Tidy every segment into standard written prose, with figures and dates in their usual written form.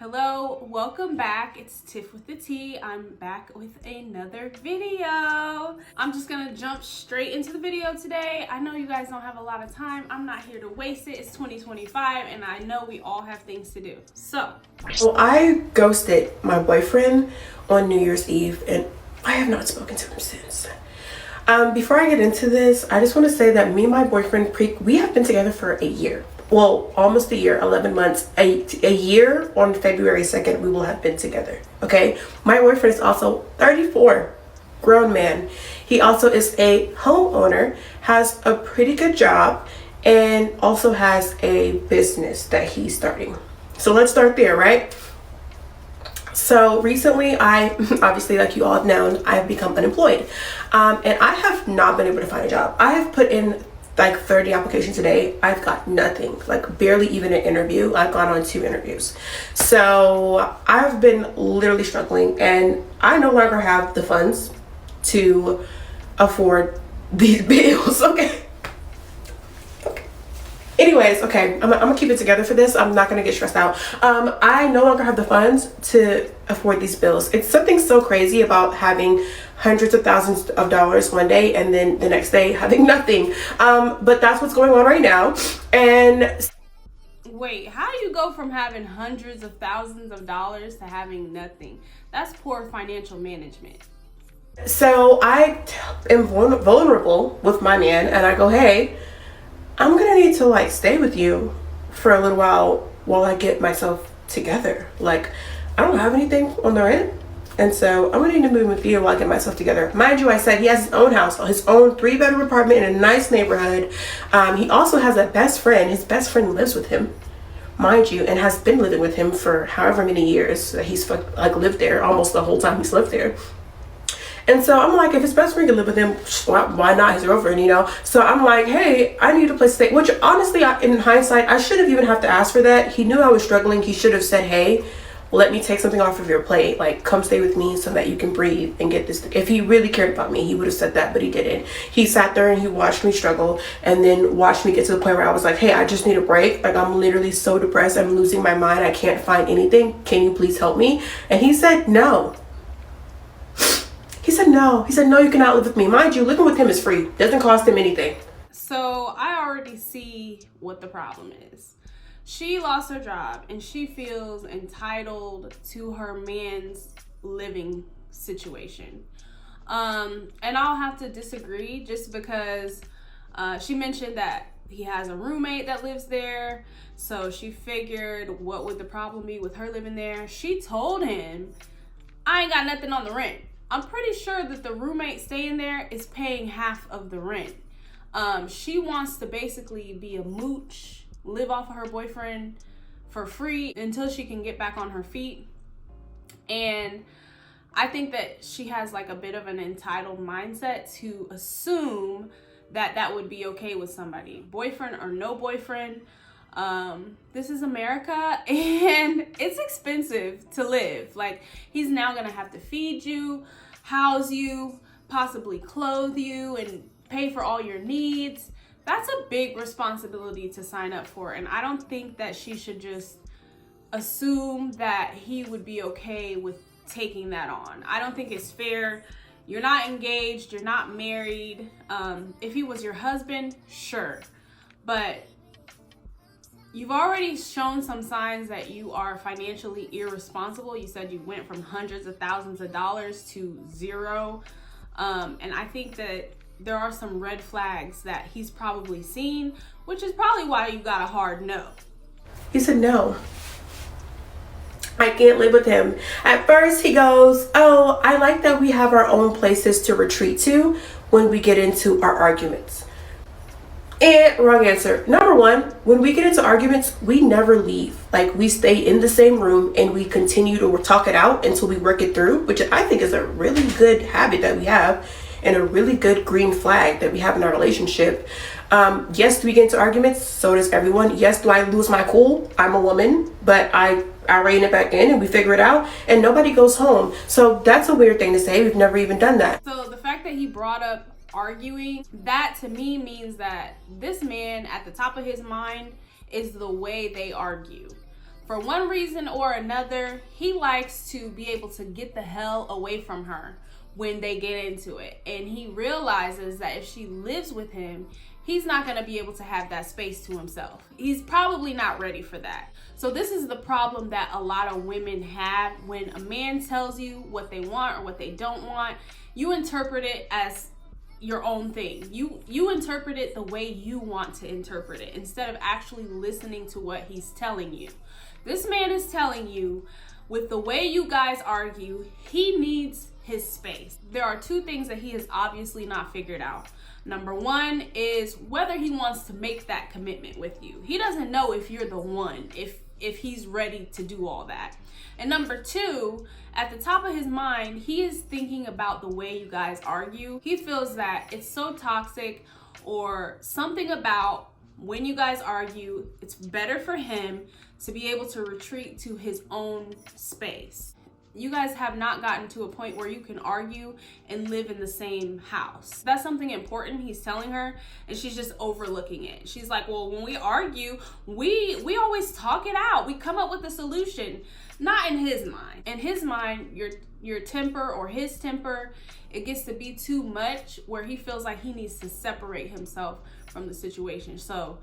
Hello, welcome back. It's Tiff with the T. I'm back with another video. I'm just gonna jump straight into the video today. I know you guys don't have a lot of time. I'm not here to waste it. It's 2025 and I know we all have things to do. So I ghosted my boyfriend on New Year's Eve and I have not spoken to him since. Before I get into this, I just want to say that me and my boyfriend, we have been together for a year. Well, almost a year, 11 months, a year on February 2nd, we will have been together, okay? My boyfriend is also 34, grown man. He also is a homeowner, has a pretty good job, and also has a business that he's starting. So let's start there, right? So recently, obviously, like you all have known, I have become unemployed. And I have not been able to find a job. I have put in like 30 applications a day. I've got nothing, like barely even an interview. I've gone on 2 interviews. So I've been literally struggling and I no longer have the funds to afford these bills, okay? Anyways, okay, I'm gonna keep it together for this. I'm not gonna get stressed out. I no longer have the funds to afford these bills. It's something so crazy about having hundreds of thousands of dollars one day and then the next day having nothing. But that's what's going on right now. And wait, how do you go from having hundreds of thousands of dollars to having nothing? That's poor financial management. so I am vulnerable with my man and I go, hey, I'm gonna need to like stay with you for a little while I get myself together. Like, I don't have anything on the rent, and so I'm gonna need to move with you while I get myself together. Mind you, I said he has his own house, his own 3-bedroom apartment in a nice neighborhood. He also has a best friend. His best friend lives with him, mind you, and has been living with him for however many years that he's like lived there, almost the whole time he's lived there. And so I'm like, if his best friend can live with him, why not his girlfriend, you know? So I'm like, hey, I need a place to stay. Which honestly, in hindsight, I shouldn't even have to ask for that. He knew I was struggling. He should have said, hey, let me take something off of your plate. Like, come stay with me so that you can breathe and get this. If he really cared about me, he would have said that, but he didn't. He sat there and he watched me struggle and then watched me get to the point where I was like, hey, I just need a break. Like, I'm literally so depressed. I'm losing my mind. I can't find anything. Can you please help me? And he said, no. He said no. He said, no, you cannot live with me. Mind you, living with him is free. Doesn't cost him anything. So I already see what the problem is. She lost her job and she feels entitled to her man's living situation. And I'll have to disagree just because she mentioned that he has a roommate that lives there. So she figured, what would the problem be with her living there? She told him, I ain't got nothing on the rent. I'm pretty sure that the roommate staying there is paying half of the rent. She wants to basically be a mooch, live off of her boyfriend for free until she can get back on her feet. And I think that she has like a bit of an entitled mindset to assume that that would be okay with somebody, boyfriend or no boyfriend. This is America and it's expensive to live. Like, he's now gonna have to feed you, house you, possibly clothe you, and pay for all your needs. That's a big responsibility to sign up for, and I don't think that she should just assume that he would be okay with taking that on. I don't think it's fair. You're not engaged, you're not married. If he was your husband, sure, but you've already shown some signs that you are financially irresponsible. You said you went from hundreds of thousands of dollars to zero. And I think that there are some red flags that he's probably seen, which is probably why you got a hard no. He said, no, I can't live with him. At first he goes, oh, I like that we have our own places to retreat to when we get into our arguments. And wrong answer. Number one, when we get into arguments, we never leave. Like, we stay in the same room and we continue to talk it out until we work it through, which I think is a really good habit that we have and a really good green flag that we have in our relationship. Yes, do we get into arguments? So does everyone. Yes, do I lose my cool? I'm a woman, but I rein it back in and we figure it out and nobody goes home. So that's a weird thing to say. We've never even done that. So the fact that he brought up arguing, that to me means that this man, at the top of his mind, is the way they argue. For one reason or another, he likes to be able to get the hell away from her when they get into it. And he realizes that if she lives with him, he's not going to be able to have that space to himself. He's probably not ready for that. So this is the problem that a lot of women have. When a man tells you what they want or what they don't want, you interpret it as your own thing. You interpret it the way you want to interpret it instead of actually listening to what he's telling you. This man is telling you, with the way you guys argue, he needs his space. There are two things that he has obviously not figured out. Number one is whether he wants to make that commitment with you. He doesn't know if you're the one, if he's ready to do all that. And number two, at the top of his mind, he is thinking about the way you guys argue. He feels that it's so toxic, or something about when you guys argue, it's better for him to be able to retreat to his own space. You guys have not gotten to a point where you can argue and live in the same house. That's something important he's telling her, and she's just overlooking it. She's like, well, when we argue, we always talk it out. We come up with a solution. Not in his mind. In his mind, your temper or his temper, it gets to be too much where he feels like he needs to separate himself from the situation. So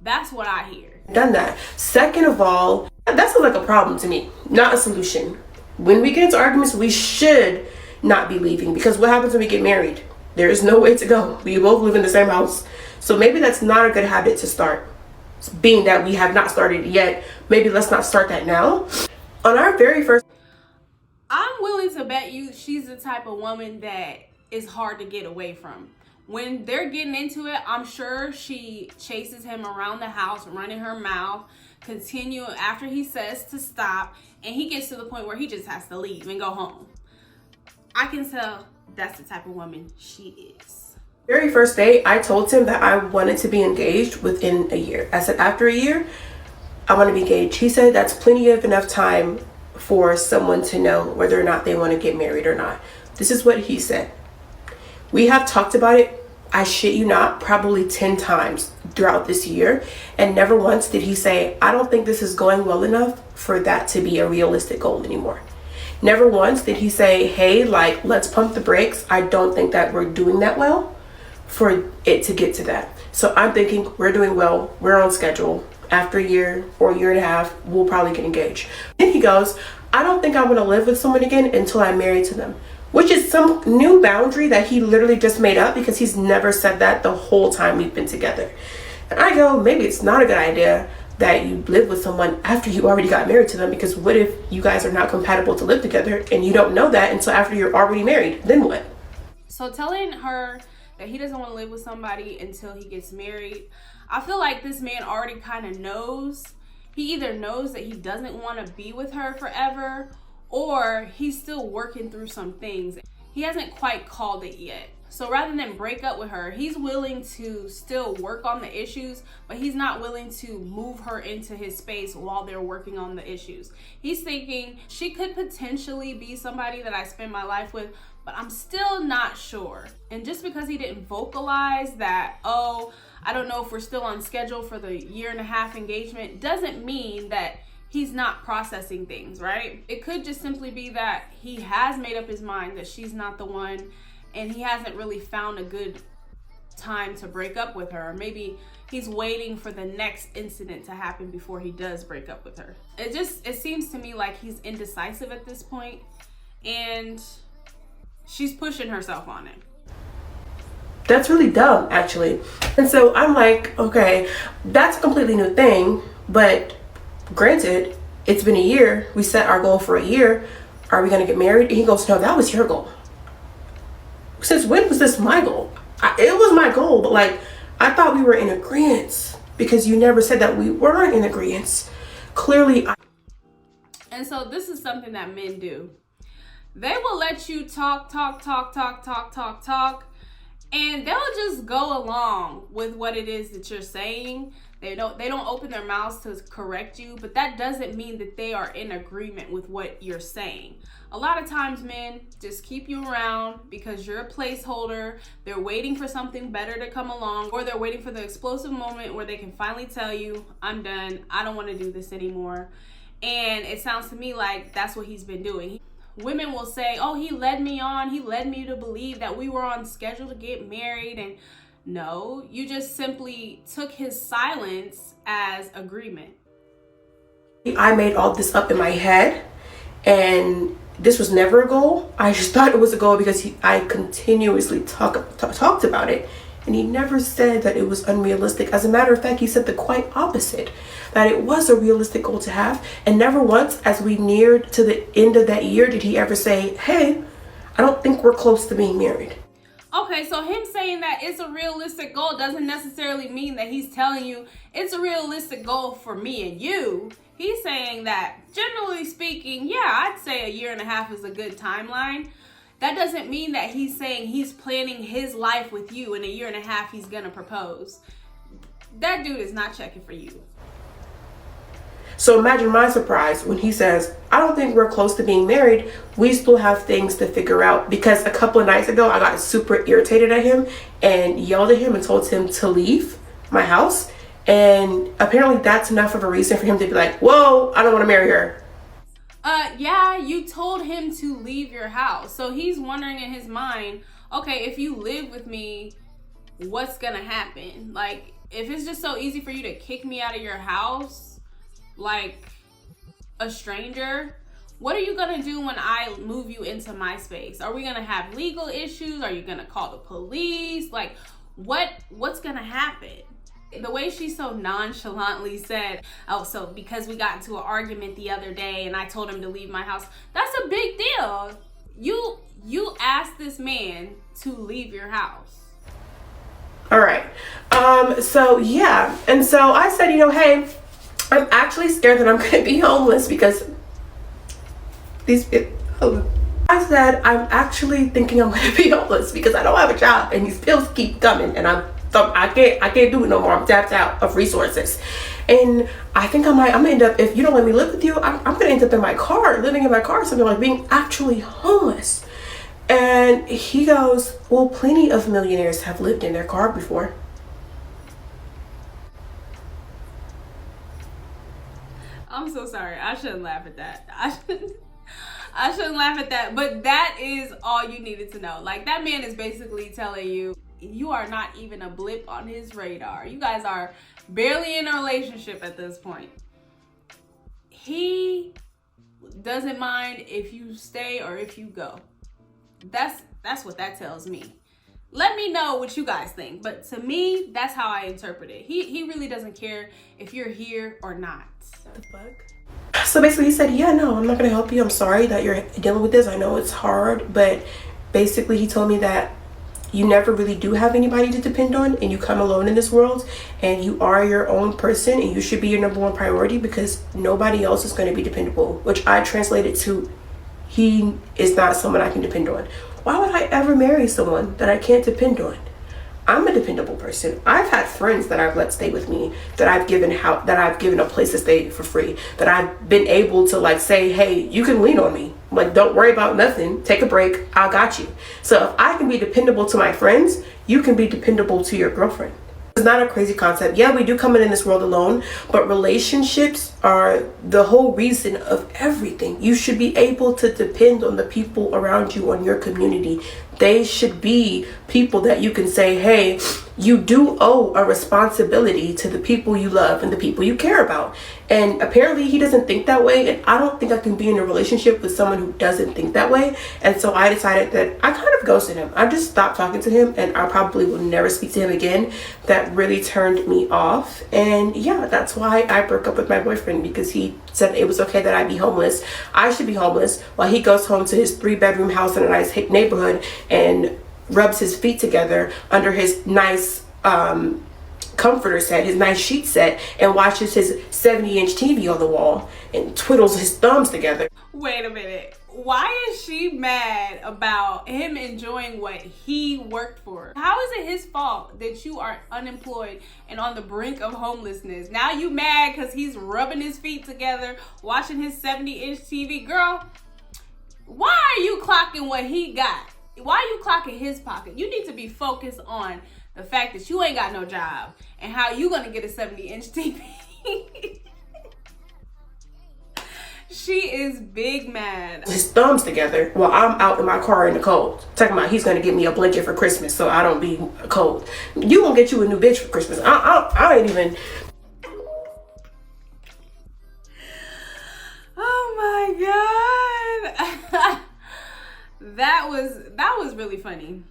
that's what I hear. Done that. Second of all, that sounds like a problem to me, not a solution. When we get into arguments, we should not be leaving, because what happens when we get married? There is no way to go. We both live in the same house. So maybe that's not a good habit to start. Being that we have not started yet, maybe let's not start that now. On our very first... I'm willing to bet you she's the type of woman that is hard to get away from. When they're getting into it, I'm sure she chases him around the house, running her mouth, continue after he says to stop, and he gets to the point where he just has to leave and go home. I can tell that's the type of woman she is. Very first day, I told him that I wanted to be engaged within a year. I said, after a year, I want to be engaged. He said that's plenty of enough time for someone to know whether or not they want to get married or not. This is what he said. We have talked about it, I shit you not, probably 10 times throughout this year, and never once did he say, I don't think this is going well enough for that to be a realistic goal anymore. Never once did he say, hey, like, let's pump the brakes. I don't think that we're doing that well for it to get to that. So I'm thinking we're doing well, we're on schedule. After a year or a year and a half, we'll probably get engaged. Then he goes, I don't think I want to live with someone again until I'm married to them. Which is some new boundary that he literally just made up, because he's never said that the whole time we've been together. And I go, maybe it's not a good idea that you live with someone after you already got married to them, because what if you guys are not compatible to live together and you don't know that until after you're already married? Then what? So telling her that he doesn't want to live with somebody until he gets married, I feel like this man already kind of knows. He either knows that he doesn't want to be with her forever, or he's still working through some things. He hasn't quite called it yet. So rather than break up with her, he's willing to still work on the issues, but he's not willing to move her into his space while they're working on the issues. He's thinking she could potentially be somebody that I spend my life with, but I'm still not sure. And just because he didn't vocalize that, oh, I don't know if we're still on schedule for the 1.5 year engagement, doesn't mean that he's not processing things, right? It could just simply be that he has made up his mind that she's not the one, and he hasn't really found a good time to break up with her. Maybe he's waiting for the next incident to happen before he does break up with her. It seems to me like he's indecisive at this point, and she's pushing herself on him. That's really dumb, actually. And so I'm like, okay, that's a completely new thing, but granted, it's been a year. We set our goal for a year. Are we going to get married? And he goes, no, that was your goal. Since when was this my goal? It was my goal, but like, I thought we were in agreement, because you never said that we weren't in agreement. Clearly. And so this is something that men do. They will let you talk, and they'll just go along with what it is that you're saying. They don't open their mouths to correct you, but that doesn't mean that they are in agreement with what you're saying. A lot of times men just keep you around because you're a placeholder. They're waiting for something better to come along, or they're waiting for the explosive moment where they can finally tell you, I'm done, I don't want to do this anymore. And it sounds to me like that's what he's been doing. Women will say, oh, he led me on. He led me to believe that we were on schedule to get married. And no, you just simply took his silence as agreement. I made all this up in my head, and this was never a goal. I just thought it was a goal because I continuously talked about it, and he never said that it was unrealistic. As a matter of fact, he said the quite opposite, that it was a realistic goal to have. And never once, as we neared to the end of that year, did he ever say, hey, I don't think we're close to being married. Okay, so him saying that it's a realistic goal doesn't necessarily mean that he's telling you it's a realistic goal for me and you. He's saying that, generally speaking, yeah, I'd say a year and a half is a good timeline. That doesn't mean that he's saying he's planning his life with you in a year and a half he's gonna propose. That dude is not checking for you. So imagine my surprise when he says, I don't think we're close to being married. We still have things to figure out. Because a couple of nights ago, I got super irritated at him and yelled at him and told him to leave my house. And apparently that's enough of a reason for him to be like, whoa, I don't want to marry her. Yeah, you told him to leave your house. So he's wondering in his mind, okay, if you live with me, what's gonna happen? Like, if it's just so easy for you to kick me out of your house, like a stranger, what are you gonna do when I move you into my space? Are we gonna have legal issues? Are you gonna call the police? Like, what's gonna happen? The way she so nonchalantly said, oh, so because we got into an argument the other day and I told him to leave my house, that's a big deal. You asked this man to leave your house. All right. So yeah. And so I said, hey, I'm actually scared that I'm going to be homeless because I said, I'm actually thinking I'm going to be homeless because I don't have a job and these bills keep coming and I can't do it no more. I'm tapped out of resources. And I think I'm gonna end up, if you don't let me live with you, I'm gonna end up in my car, living in my car, something like being actually homeless. And he goes, well, plenty of millionaires have lived in their car before. I'm so sorry. I shouldn't laugh at that. I shouldn't laugh at that. But that is all you needed to know. Like, that man is basically telling you, you are not even a blip on his radar. You guys are barely in a relationship at this point. He doesn't mind if you stay or if you go. That's what that tells me. Let me know what you guys think. But to me, that's how I interpret it. He really doesn't care if you're here or not. The fuck? So basically he said, yeah, no, I'm not gonna help you. I'm sorry that you're dealing with this. I know it's hard, but basically he told me that you never really do have anybody to depend on and you come alone in this world and you are your own person and you should be your number one priority because nobody else is going to be dependable, which I translated to he is not someone I can depend on. Why would I ever marry someone that I can't depend on? I'm a dependable person. I've had friends that I've let stay with me, that I've given a place to stay for free, that I've been able to like say, hey, you can lean on me. Like, don't worry about nothing. Take a break. I got you. So if I can be dependable to my friends, you can be dependable to your girlfriend. It's not a crazy concept. Yeah, we do come in this world alone, but relationships are the whole reason of everything. You should be able to depend on the people around you, on your community. They should be people that you can say, hey, you do owe a responsibility to the people you love and the people you care about. And apparently he doesn't think that way. And I don't think I can be in a relationship with someone who doesn't think that way. And so I decided that I kind of ghosted him. I just stopped talking to him and I probably will never speak to him again. That really turned me off. And yeah, that's why I broke up with my boyfriend, because he said it was okay that I be homeless. I should be homeless while he goes home to his 3-bedroom house in a nice neighborhood and rubs his feet together under his nice comforter set, his nice sheet set, and watches his 70-inch TV on the wall and twiddles his thumbs together. Wait a minute. Why is she mad about him enjoying what he worked for? How is it his fault that you are unemployed and on the brink of homelessness? Now you mad because he's rubbing his feet together, watching his 70-inch TV? Girl, why are you clocking what he got? Why are you clocking his pocket? You need to be focused on the fact that you ain't got no job and how you gonna get a 70-inch TV. She is big mad. His thumbs together while I'm out in my car in the cold. Talking about he's gonna get me a blanket for Christmas so I don't be cold. You gonna get you a new bitch for Christmas. I ain't even. Oh my god. that was really funny.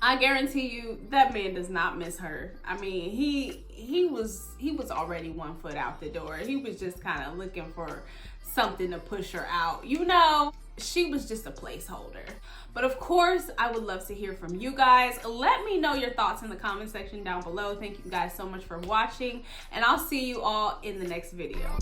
I guarantee you that man does not miss her. I mean, he was already 1 foot out the door. He was just kind of looking for something to push her out. You know, she was just a placeholder. But of course, I would love to hear from you guys. Let me know your thoughts in the comment section down below. Thank you guys so much for watching, and I'll see you all in the next video.